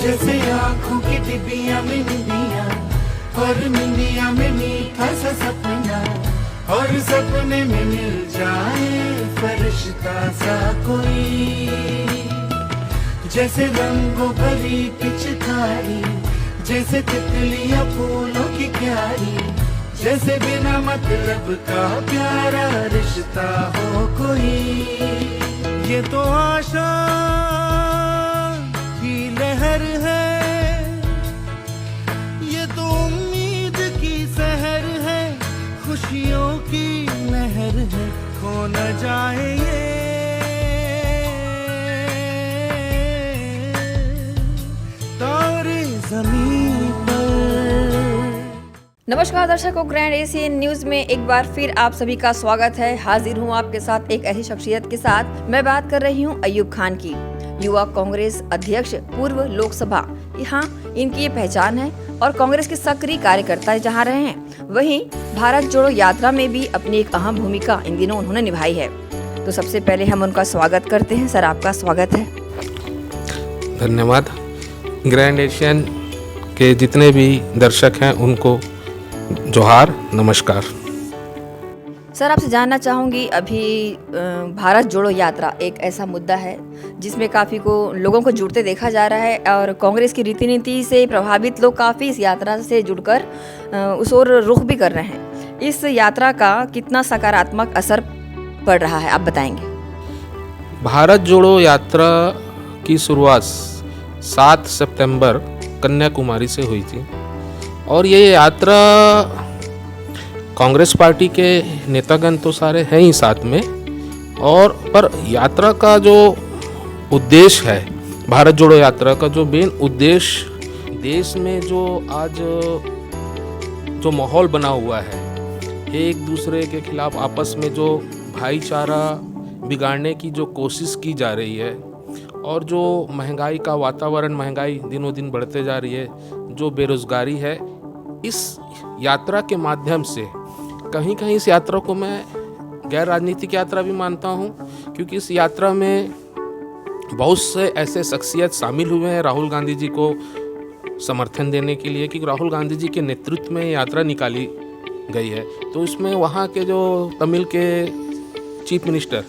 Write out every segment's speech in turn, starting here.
जैसे आँखों की डिबिया में निंदिया, और निंदिया में मीठा सा सपना, और सपने में मिल जाए फरिश्ता सा कोई। जैसे रंगों भरी पिचकारी, जैसे तितलियां फूलों की क्यारी, जैसे बिना मतलब का प्यारा रिश्ता हो कोई। ये तो आशा की लहर है, ये तो उम्मीद की सहर है, खुशियों की लहर है, खो न जाए ये तारे ज़मीन पर। नमस्कार दर्शकों, ग्रैंड एशियन न्यूज में एक बार फिर आप सभी का स्वागत है। हाजिर हूँ आपके साथ एक ऐसी शख्सियत के साथ। मैं बात कर रही हूँ अयूब खान की, युवा कांग्रेस अध्यक्ष, पूर्व लोकसभा। यहाँ इनकी ये पहचान है और कांग्रेस के सक्रिय कार्यकर्ता जहाँ रहे हैं, वहीं भारत जोड़ो यात्रा में भी अपनी एक अहम भूमिका इन दिनों उन्होंने निभाई है। तो सबसे पहले हम उनका स्वागत करते हैं। सर, आपका स्वागत है। धन्यवाद। ग्रैंड एशियन के जितने भी दर्शक हैं उनको जोहार, नमस्कार। सर, आपसे जानना चाहूँगी, अभी भारत जोड़ो यात्रा एक ऐसा मुद्दा है जिसमें काफ़ी लोगों को जुड़ते देखा जा रहा है और कांग्रेस की रीति नीति से प्रभावित लोग काफ़ी इस यात्रा से जुड़कर उस ओर रुख भी कर रहे हैं। इस यात्रा का कितना सकारात्मक असर पड़ रहा है, आप बताएंगे? भारत जोड़ो यात्रा की शुरुआत 7 सितंबर कन्याकुमारी से हुई थी और ये यात्रा कांग्रेस पार्टी के नेतागण तो सारे हैं ही साथ में, और पर यात्रा का जो उद्देश्य है, भारत जोड़ो यात्रा का जो मेन उद्देश्य, देश में जो आज जो माहौल बना हुआ है, एक दूसरे के खिलाफ आपस में जो भाईचारा बिगाड़ने की जो कोशिश की जा रही है, और जो महंगाई का वातावरण, महंगाई दिनों दिन बढ़ते जा रही है, जो बेरोजगारी है, इस यात्रा के माध्यम से कहीं कहीं इस यात्रा को मैं गैर राजनीतिक यात्रा भी मानता हूँ, क्योंकि इस यात्रा में बहुत से ऐसे शख्सियत शामिल हुए हैं राहुल गांधी जी को समर्थन देने के लिए, क्योंकि राहुल गांधी जी के नेतृत्व में यात्रा निकाली गई है। तो इसमें वहाँ के जो तमिल के चीफ मिनिस्टर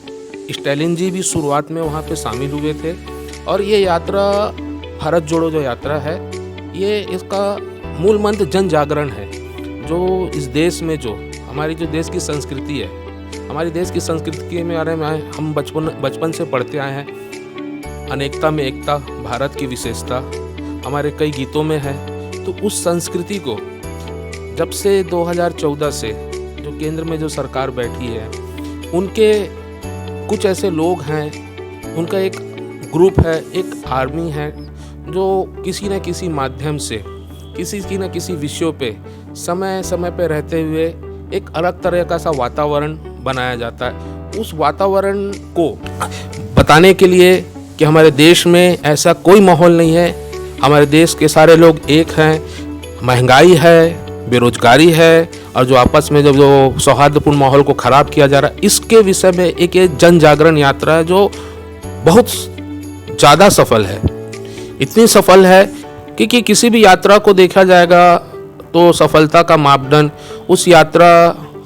स्टैलिन जी भी शुरुआत में वहाँ पे शामिल हुए थे। और ये यात्रा, भारत जोड़ो जो यात्रा है, ये इसका मूल मंत्र जन जागरण है। जो इस देश में जो हमारी जो देश की संस्कृति है, हमारी देश की संस्कृति में हम बचपन से पढ़ते आए हैं, अनेकता में एकता, भारत की विशेषता हमारे कई गीतों में है। तो उस संस्कृति को जब से 2014 से जो केंद्र में जो सरकार बैठी है, उनके कुछ ऐसे लोग हैं, उनका एक ग्रुप है, एक आर्मी है, जो किसी न किसी माध्यम से किसी न किसी विषयों पे समय समय पे रहते हुए एक अलग तरह का सा वातावरण बनाया जाता है। उस वातावरण को बताने के लिए कि हमारे देश में ऐसा कोई माहौल नहीं है, हमारे देश के सारे लोग एक हैं, महंगाई है, बेरोजगारी है, और जो आपस में जब जो सौहार्दपूर्ण माहौल को ख़राब किया जा रहा है, इसके विषय में एक ये जन जागरण यात्रा है जो बहुत ज़्यादा सफल है। इतनी सफल है कि किसी भी यात्रा को देखा जाएगा तो सफलता का मापदंड उस यात्रा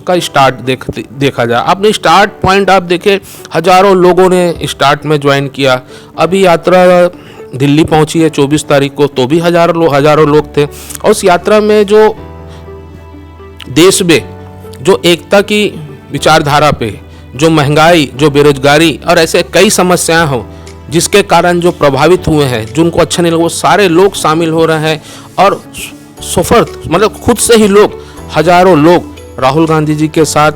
का स्टार्ट देखा जाए। आपने स्टार्ट पॉइंट आप देखे, हजारों लोगों ने स्टार्ट में ज्वाइन किया। अभी यात्रा दिल्ली पहुंची है 24 तारीख को, तो भी हजारों लोग थे। और उस यात्रा में जो देश में जो एकता की विचारधारा पे, जो महंगाई, जो बेरोजगारी और ऐसे कई समस्याएं हो जिसके कारण जो प्रभावित हुए हैं, जिनको अच्छा नहीं लगा, वो सारे लोग शामिल हो रहे हैं। और सफर मतलब खुद से ही लोग, हजारों लोग राहुल गांधी जी के साथ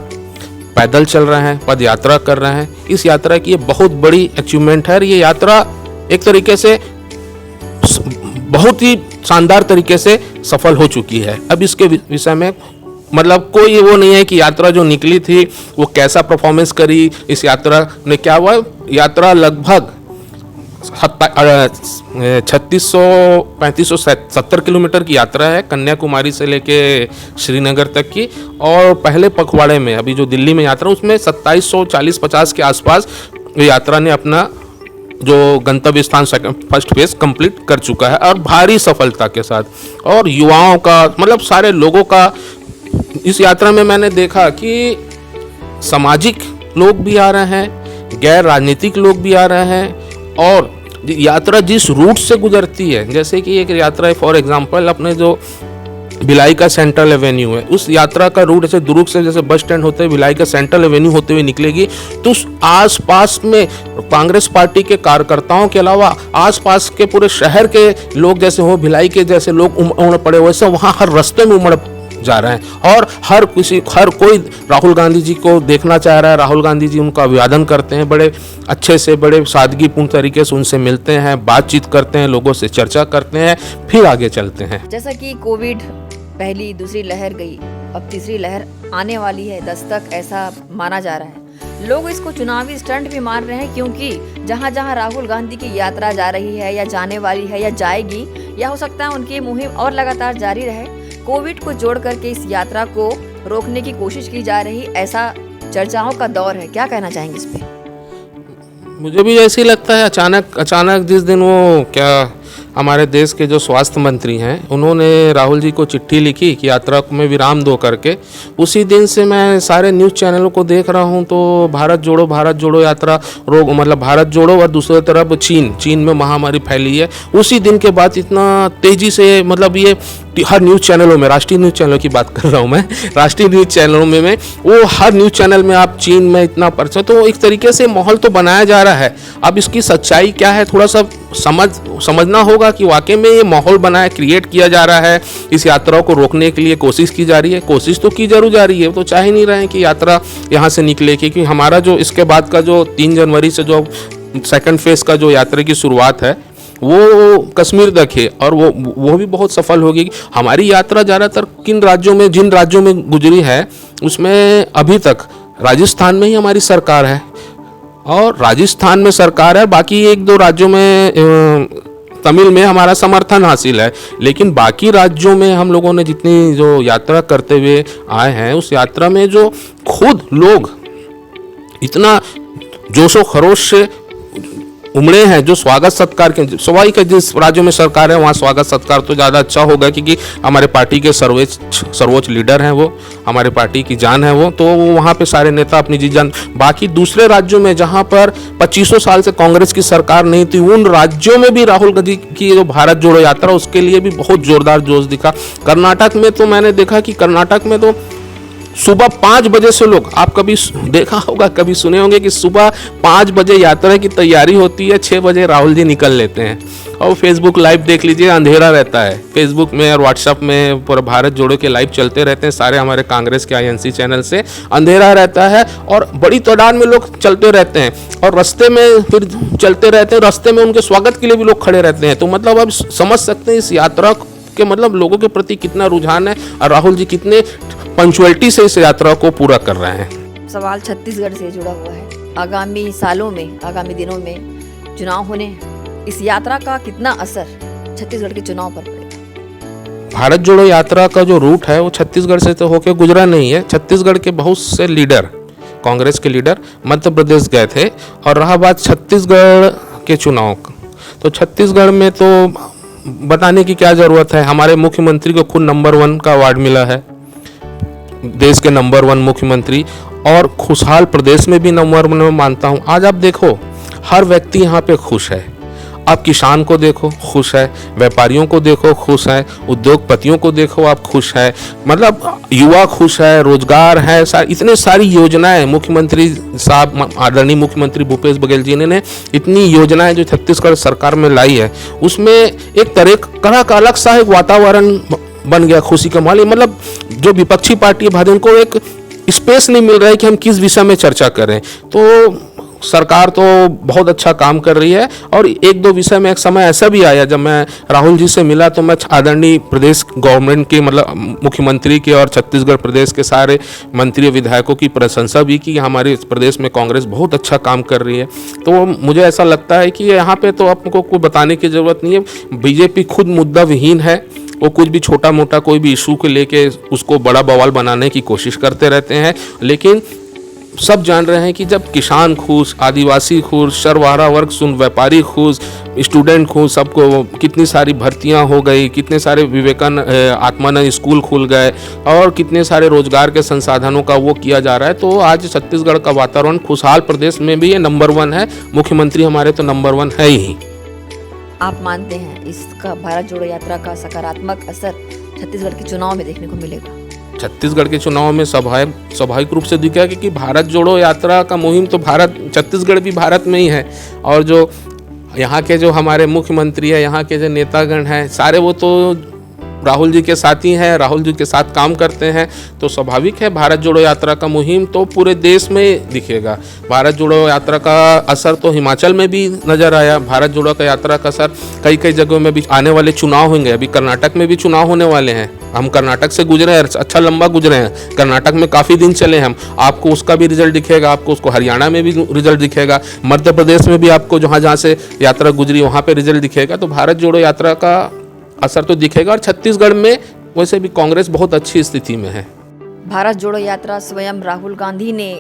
पैदल चल रहे हैं, पद यात्रा कर रहे हैं। इस यात्रा की ये बहुत बड़ी अचीवमेंट है। ये यात्रा एक तरीके से बहुत ही शानदार तरीके से सफल हो चुकी है। अब इसके विषय में मतलब कोई वो नहीं है कि यात्रा जो निकली थी वो कैसा परफॉर्मेंस करी, इस यात्रा ने क्या हुआ। यात्रा लगभग 3670 किलोमीटर की यात्रा है, कन्याकुमारी से लेके श्रीनगर तक की। और पहले पखवाड़े में अभी जो दिल्ली में यात्रा, उसमें 2740-50 के आसपास यात्रा ने अपना जो गंतव्य स्थान फर्स्ट फेज कंप्लीट कर चुका है और भारी सफलता के साथ। और युवाओं का मतलब सारे लोगों का इस यात्रा में मैंने देखा कि सामाजिक लोग भी आ रहे हैं, गैर राजनीतिक लोग भी आ रहे हैं। और यात्रा जिस रूट से गुजरती है, जैसे कि एक यात्रा है फॉर एग्जांपल अपने जो भिलाई का सेंट्रल एवेन्यू है, उस यात्रा का रूट ऐसे दुर्ग से जैसे बस स्टैंड होते हुए भिलाई का सेंट्रल एवेन्यू होते हुए निकलेगी, तो उस आसपास में कांग्रेस पार्टी के कार्यकर्ताओं के अलावा आसपास के पूरे शहर के लोग जैसे हो, भिलाई के जैसे लोग उमड़ पड़े वैसे वहाँ हर रास्ते में उमड़ जा रहे हैं। और हर कोई राहुल गांधी जी को देखना चाह रहा है। राहुल गांधी जी उनका अभिवादन करते हैं, बड़े अच्छे से बड़े सादगीपूर्ण तरीके से उनसे मिलते हैं, बातचीत करते हैं, लोगों से चर्चा करते हैं, फिर आगे चलते हैं। जैसा कि कोविड पहली दूसरी लहर गई, अब तीसरी लहर आने वाली है दस्तक, ऐसा माना जा रहा है। लोग इसको चुनावी स्टंट भी मान रहे हैं, क्योंकि जहां जहां राहुल गांधी की यात्रा जा रही है या जाने वाली है या जाएगी, या हो सकता है उनकी मुहिम और लगातार जारी रहे, कोविड को जोड़ करके इस यात्रा को रोकने की कोशिश की जा रही, ऐसा चर्चाओं का दौर है। क्या कहना चाहेंगे इस पे? मुझे भी ऐसे ही लगता है। अचानक जिस दिन वो क्या हमारे देश के जो स्वास्थ्य मंत्री हैं, उन्होंने राहुल जी को चिट्ठी लिखी कि यात्रा में विराम दो करके, उसी दिन से मैं सारे न्यूज़ चैनलों को देख रहा हूं तो भारत जोड़ो यात्रा रोक, मतलब भारत जोड़ो, और दूसरी तरफ चीन में महामारी फैली है। उसी दिन के बाद इतना तेज़ी से, मतलब ये हर न्यूज़ चैनलों में, राष्ट्रीय न्यूज़ चैनलों की बात कर रहा हूँ मैं, राष्ट्रीय न्यूज़ चैनलों में वो हर न्यूज़ चैनल में आप चीन में इतना परचम, तो एक तरीके से माहौल तो बनाया जा रहा है। अब इसकी सच्चाई क्या है थोड़ा सा समझना होगा कि वाकई में ये माहौल बनाया, क्रिएट किया जा रहा है, इस यात्रा को रोकने के लिए कोशिश की जा रही है। कोशिश तो की जरूर जा रही है, तो चाह ही नहीं रहे हैं कि यात्रा यहाँ से निकले, क्योंकि हमारा जो इसके बाद का जो 3 जनवरी से जो सेकंड फेज का जो यात्रा की शुरुआत है वो कश्मीर तक है, और वो भी बहुत सफल होगी। हमारी यात्रा ज़्यादातर जिन राज्यों में गुजरी है, उसमें अभी तक राजस्थान में ही हमारी सरकार है, और राजस्थान में सरकार है, बाकी 1-2 राज्यों में तमिल में हमारा समर्थन हासिल है। लेकिन बाकी राज्यों में हम लोगों ने जितनी जो यात्रा करते हुए आए हैं, उस यात्रा में जो खुद लोग इतना जोशो खरोश से उमड़े हैं, जो स्वागत सत्कार के स्वाभाविक है, जिस राज्यों में सरकार है वहाँ स्वागत सत्कार तो ज़्यादा अच्छा होगा, क्योंकि हमारे पार्टी के सर्वोच्च लीडर हैं, वो हमारे पार्टी की जान है वो, तो वहाँ पे सारे नेता अपनी जी जान। बाकी दूसरे राज्यों में जहाँ पर 2500 साल से कांग्रेस की सरकार नहीं थी, उन राज्यों में भी राहुल गांधी की जो भारत जोड़ो यात्रा, उसके लिए भी बहुत जोरदार जोश दिखा। कर्नाटक में तो मैंने देखा कि कर्नाटक में तो सुबह 5 बजे से लोग, आप कभी देखा होगा, कभी सुने होंगे कि सुबह 5 बजे यात्रा की तैयारी होती है, 6 बजे राहुल जी निकल लेते हैं। और फेसबुक लाइव देख लीजिए, अंधेरा रहता है फेसबुक में और व्हाट्सएप में, पूरा भारत जोड़ो के लाइव चलते रहते हैं सारे हमारे कांग्रेस के INC चैनल से, अंधेरा रहता है और बड़ी तादाद में लोग चलते रहते हैं, और रास्ते में फिर चलते रहते हैं, रास्ते में उनके स्वागत के लिए भी लोग खड़े रहते हैं। तो मतलब आप समझ सकते हैं इस यात्रा के मतलब लोगों के प्रति कितना रुझान है, और राहुल जी कितने पंचुअलिटी से इस यात्रा को पूरा कर रहे हैं। सवाल छत्तीसगढ़ से जुड़ा हुआ है। आगामी सालों में, आगामी दिनों में चुनाव होने हैं, इस यात्रा का कितना असर छत्तीसगढ़ के चुनाव पर पड़ेगा? भारत जोड़ो यात्रा का जो रूट है वो छत्तीसगढ़ से तो होकर गुजरा नहीं है। छत्तीसगढ़ के बहुत से लीडर, कांग्रेस के लीडर मध्य प्रदेश गए थे, और रहा बात छत्तीसगढ़ के चुनाव, तो छत्तीसगढ़ में तो बताने की क्या ज़रूरत है। हमारे मुख्यमंत्री को खुद नंबर 1 का अवार्ड मिला है, देश के नंबर 1 मुख्यमंत्री, और खुशहाल प्रदेश में भी नंबर 1 में मानता हूँ। आज आप देखो हर व्यक्ति यहाँ पे खुश है। आप किसान को देखो खुश है, व्यापारियों को देखो खुश है, उद्योगपतियों को देखो आप खुश है, मतलब युवा खुश है, रोजगार है, इतने सारी योजनाएं मुख्यमंत्री साहब, आदरणीय मुख्यमंत्री भूपेश बघेल जी ने इतनी योजनाएं जो छत्तीसगढ़ सरकार में लाई है, उसमें एक तरह का अलग सा एक वातावरण बन गया खुशी का माहौल। मतलब जो विपक्षी पार्टी है उनको एक स्पेस नहीं मिल रहा है कि हम किस विषय में चर्चा करें, तो सरकार तो बहुत अच्छा काम कर रही है। और 1-2 विषय में एक समय ऐसा भी आया जब मैं राहुल जी से मिला, तो मैं आदरणीय प्रदेश गवर्नमेंट के, मतलब मुख्यमंत्री के और छत्तीसगढ़ प्रदेश के सारे मंत्री विधायकों की प्रशंसा भी की। हमारे प्रदेश में कांग्रेस बहुत अच्छा काम कर रही है। तो मुझे ऐसा लगता है कि यहाँ पे तो आपको कोई बताने की ज़रूरत नहीं है। बीजेपी खुद मुद्दा विहीन है, वो कुछ भी छोटा मोटा कोई भी इशू को लेके उसको बड़ा बवाल बनाने की कोशिश करते रहते हैं, लेकिन सब जान रहे हैं कि जब किसान खुश, आदिवासी खुश, सर्वहारा वर्ग सुन, व्यापारी खुश, स्टूडेंट खुश, सबको कितनी सारी भर्तियां हो गई, कितने सारे आत्मानंद स्कूल खुल गए और कितने सारे रोजगार के संसाधनों का वो किया जा रहा है। तो आज छत्तीसगढ़ का वातावरण खुशहाल प्रदेश में भी ये नंबर 1 है। मुख्यमंत्री हमारे तो नंबर 1 है ही। आप मानते हैं इसका भारत जोड़ो यात्रा का सकारात्मक असर छत्तीसगढ़ के चुनाव में देखने को मिलेगा? छत्तीसगढ़ के चुनाव में स्वाभाविक रूप से दिखा कि भारत जोड़ो यात्रा का मुहिम तो छत्तीसगढ़ भी भारत में ही है। और जो यहाँ के जो हमारे मुख्यमंत्री है, यहाँ के जो नेतागण हैं, सारे वो तो राहुल जी के साथी हैं, राहुल जी के साथ काम करते हैं। तो स्वाभाविक है भारत जोड़ो यात्रा का मुहिम तो पूरे देश में दिखेगा। भारत जोड़ो यात्रा का असर तो हिमाचल में भी नज़र आया। भारत जोड़ो का यात्रा का असर कई जगहों में भी आने वाले चुनाव होंगे। अभी कर्नाटक में भी चुनाव होने वाले हैं। हम कर्नाटक से गुजरे हैं, अच्छा लंबा गुजरे हैं। कर्नाटक में काफ़ी दिन चले हम, आपको उसका भी रिजल्ट दिखेगा, आपको उसको हरियाणा में भी रिजल्ट दिखेगा, मध्य प्रदेश में भी आपको जहाँ से यात्रा गुजरी वहाँ पर रिजल्ट दिखेगा। तो भारत जोड़ो यात्रा का असर तो दिखेगा। और छत्तीसगढ़ में वैसे भी कांग्रेस बहुत अच्छी स्थिति में है। भारत जोड़ो यात्रा स्वयं राहुल गांधी ने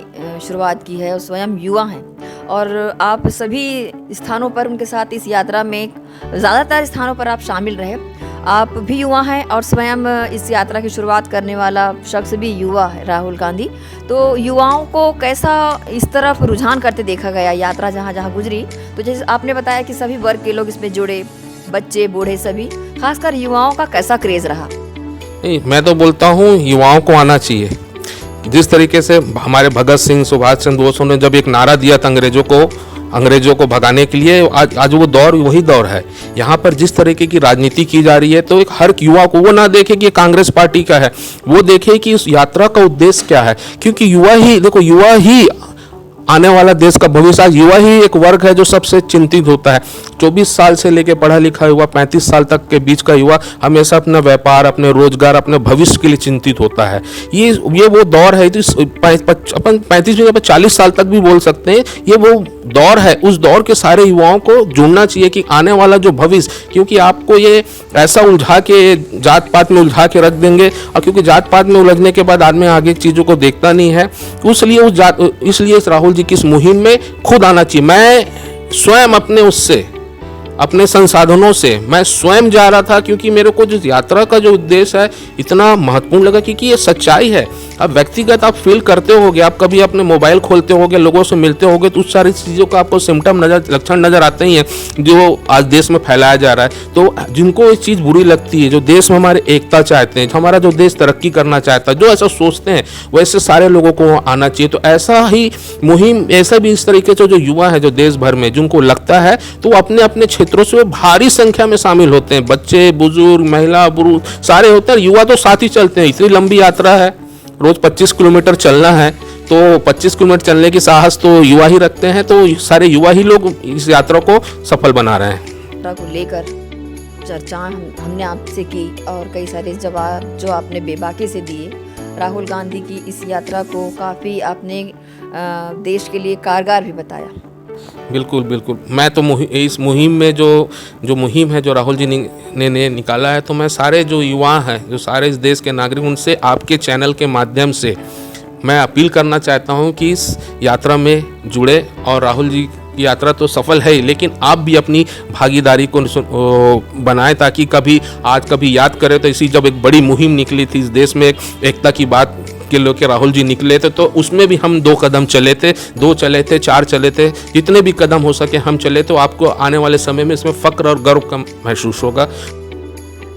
शुरुआत की है और स्वयं युवा हैं और आप सभी स्थानों पर उनके साथ इस यात्रा में ज़्यादातर स्थानों पर आप शामिल रहे। आप भी युवा हैं और स्वयं इस यात्रा की शुरुआत करने वाला शख्स भी युवा है राहुल गांधी। तो युवाओं को कैसा इस तरफ रुझान करते देखा गया यात्रा जहाँ जहाँ गुजरी? तो जैसे आपने बताया कि सभी वर्ग के लोग इसमें जुड़े, बच्चे बूढ़े सभी, खासकर युवाओं का कैसा क्रेज रहा? नहीं, मैं तो बोलता हूँ युवाओं को आना चाहिए। जिस तरीके से हमारे भगत सिंह, सुभाष चंद्र बोस ने जब एक नारा दिया था अंग्रेजों को भगाने के लिए, आज वो दौर वही दौर है। यहाँ पर जिस तरीके की राजनीति की जा रही है तो एक हर युवा को वो ना देखे कि कांग्रेस पार्टी का है, वो देखे कि इस यात्रा का उद्देश्य क्या है। क्योंकि युवा ही आने वाला देश का भविष्य। आज युवा ही एक वर्ग है जो सबसे चिंतित होता है। 24 साल से लेकर पढ़ा लिखा युवा 35 साल तक के बीच का युवा हमेशा अपना व्यापार, अपने रोजगार, अपने भविष्य के लिए चिंतित होता है। ये वो दौर है। तो अपन 35 या 40 साल तक भी बोल सकते हैं, ये वो दौर है। उस दौर के सारे युवाओं को जुड़ना चाहिए कि आने वाला जो भविष्य, क्योंकि आपको ये ऐसा उलझा के जात पात में उलझा के रख देंगे, और क्योंकि जात पात में उलझने के बाद आदमी आगे चीज़ों को देखता नहीं है। इसलिए राहुल जी की इस मुहिम में खुद आना चाहिए। मैं स्वयं अपने संसाधनों से मैं स्वयं जा रहा था, क्योंकि मेरे को जो यात्रा का जो उद्देश्य है इतना महत्वपूर्ण लगा, क्योंकि ये सच्चाई है। अब व्यक्तिगत आप फील करते होगे, आप कभी अपने मोबाइल खोलते होगे, लोगों से मिलते होगे, तो उस सारी चीज़ों का आपको लक्षण नज़र आते ही हैं जो आज देश में फैलाया जा रहा है। तो जिनको ये चीज़ बुरी लगती है, जो देश में हमारे एकता चाहते हैं, हमारा जो देश तरक्की करना चाहता है, जो ऐसा सोचते हैं, वैसे सारे लोगों को आना चाहिए। तो ऐसा ही मुहिम, ऐसा भी इस तरीके से जो युवा है जो देश भर में जिनको लगता है, तो वो अपने अपने क्षेत्रों से भारी संख्या में शामिल होते हैं। बच्चे, बुजुर्ग, महिला, पुरुष सारे होते हैं। युवा तो साथ ही चलते हैं। इतनी लंबी यात्रा है, रोज 25 किलोमीटर चलना है, तो 25 किलोमीटर चलने की साहस तो युवा ही रखते हैं। तो सारे युवा ही लोग इस यात्रा को सफल बना रहे हैं। यात्रा को लेकर चर्चा हमने आपसे की और कई सारे जवाब जो आपने बेबाकी से दिए। राहुल गांधी की इस यात्रा को काफ़ी आपने देश के लिए कारगर भी बताया। बिल्कुल। मैं तो इस मुहिम में जो मुहिम है जो राहुल जी ने निकाला है, तो मैं सारे जो युवा हैं, जो सारे इस देश के नागरिक, उनसे आपके चैनल के माध्यम से मैं अपील करना चाहता हूं कि इस यात्रा में जुड़े। और राहुल जी की यात्रा तो सफल है ही, लेकिन आप भी अपनी भागीदारी को बनाएं, ताकि कभी याद करें तो इसी जब एक बड़ी मुहिम निकली थी इस देश में, एकता की बात के लोग राहुल जी निकले थे, तो उसमें भी हम 2 कदम चले थे, 2 चले थे, 4 चले थे, जितने भी कदम हो सके हम चले। तो आपको आने वाले समय में इसमें फक्र और गर्व का महसूस होगा।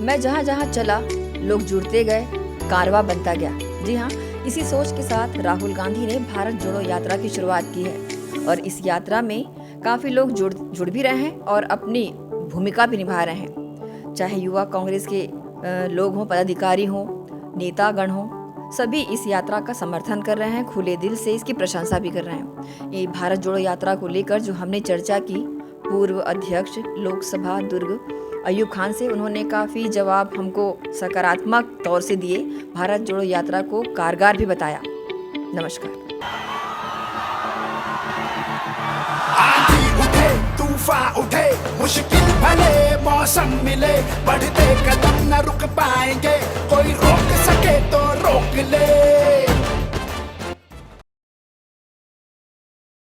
मैं जहाँ जहाँ चला लोग जुड़ते गए, कारवां बनता गया। जी हाँ, इसी सोच के साथ राहुल गांधी ने भारत जोड़ो यात्रा की शुरुआत की है और इस यात्रा में काफ़ी लोग जुड़ भी रहे हैं और अपनी भूमिका भी निभा रहे हैं। चाहे युवा कांग्रेस के लोग हों, पदाधिकारी हों, नेतागण हों, सभी इस यात्रा का समर्थन कर रहे हैं, खुले दिल से इसकी प्रशंसा भी कर रहे हैं। ये भारत जोड़ो यात्रा को लेकर जो हमने चर्चा की पूर्व अध्यक्ष लोकसभा दुर्ग अयूब खान से, उन्होंने काफ़ी जवाब हमको सकारात्मक तौर से दिए, भारत जोड़ो यात्रा को कारगर भी बताया। नमस्कार। तूफान उठे, मुश्किल भले मौसम मिले, बढ़ते कदम न रुक पाएंगे, कोई रोक सके तो रोक ले।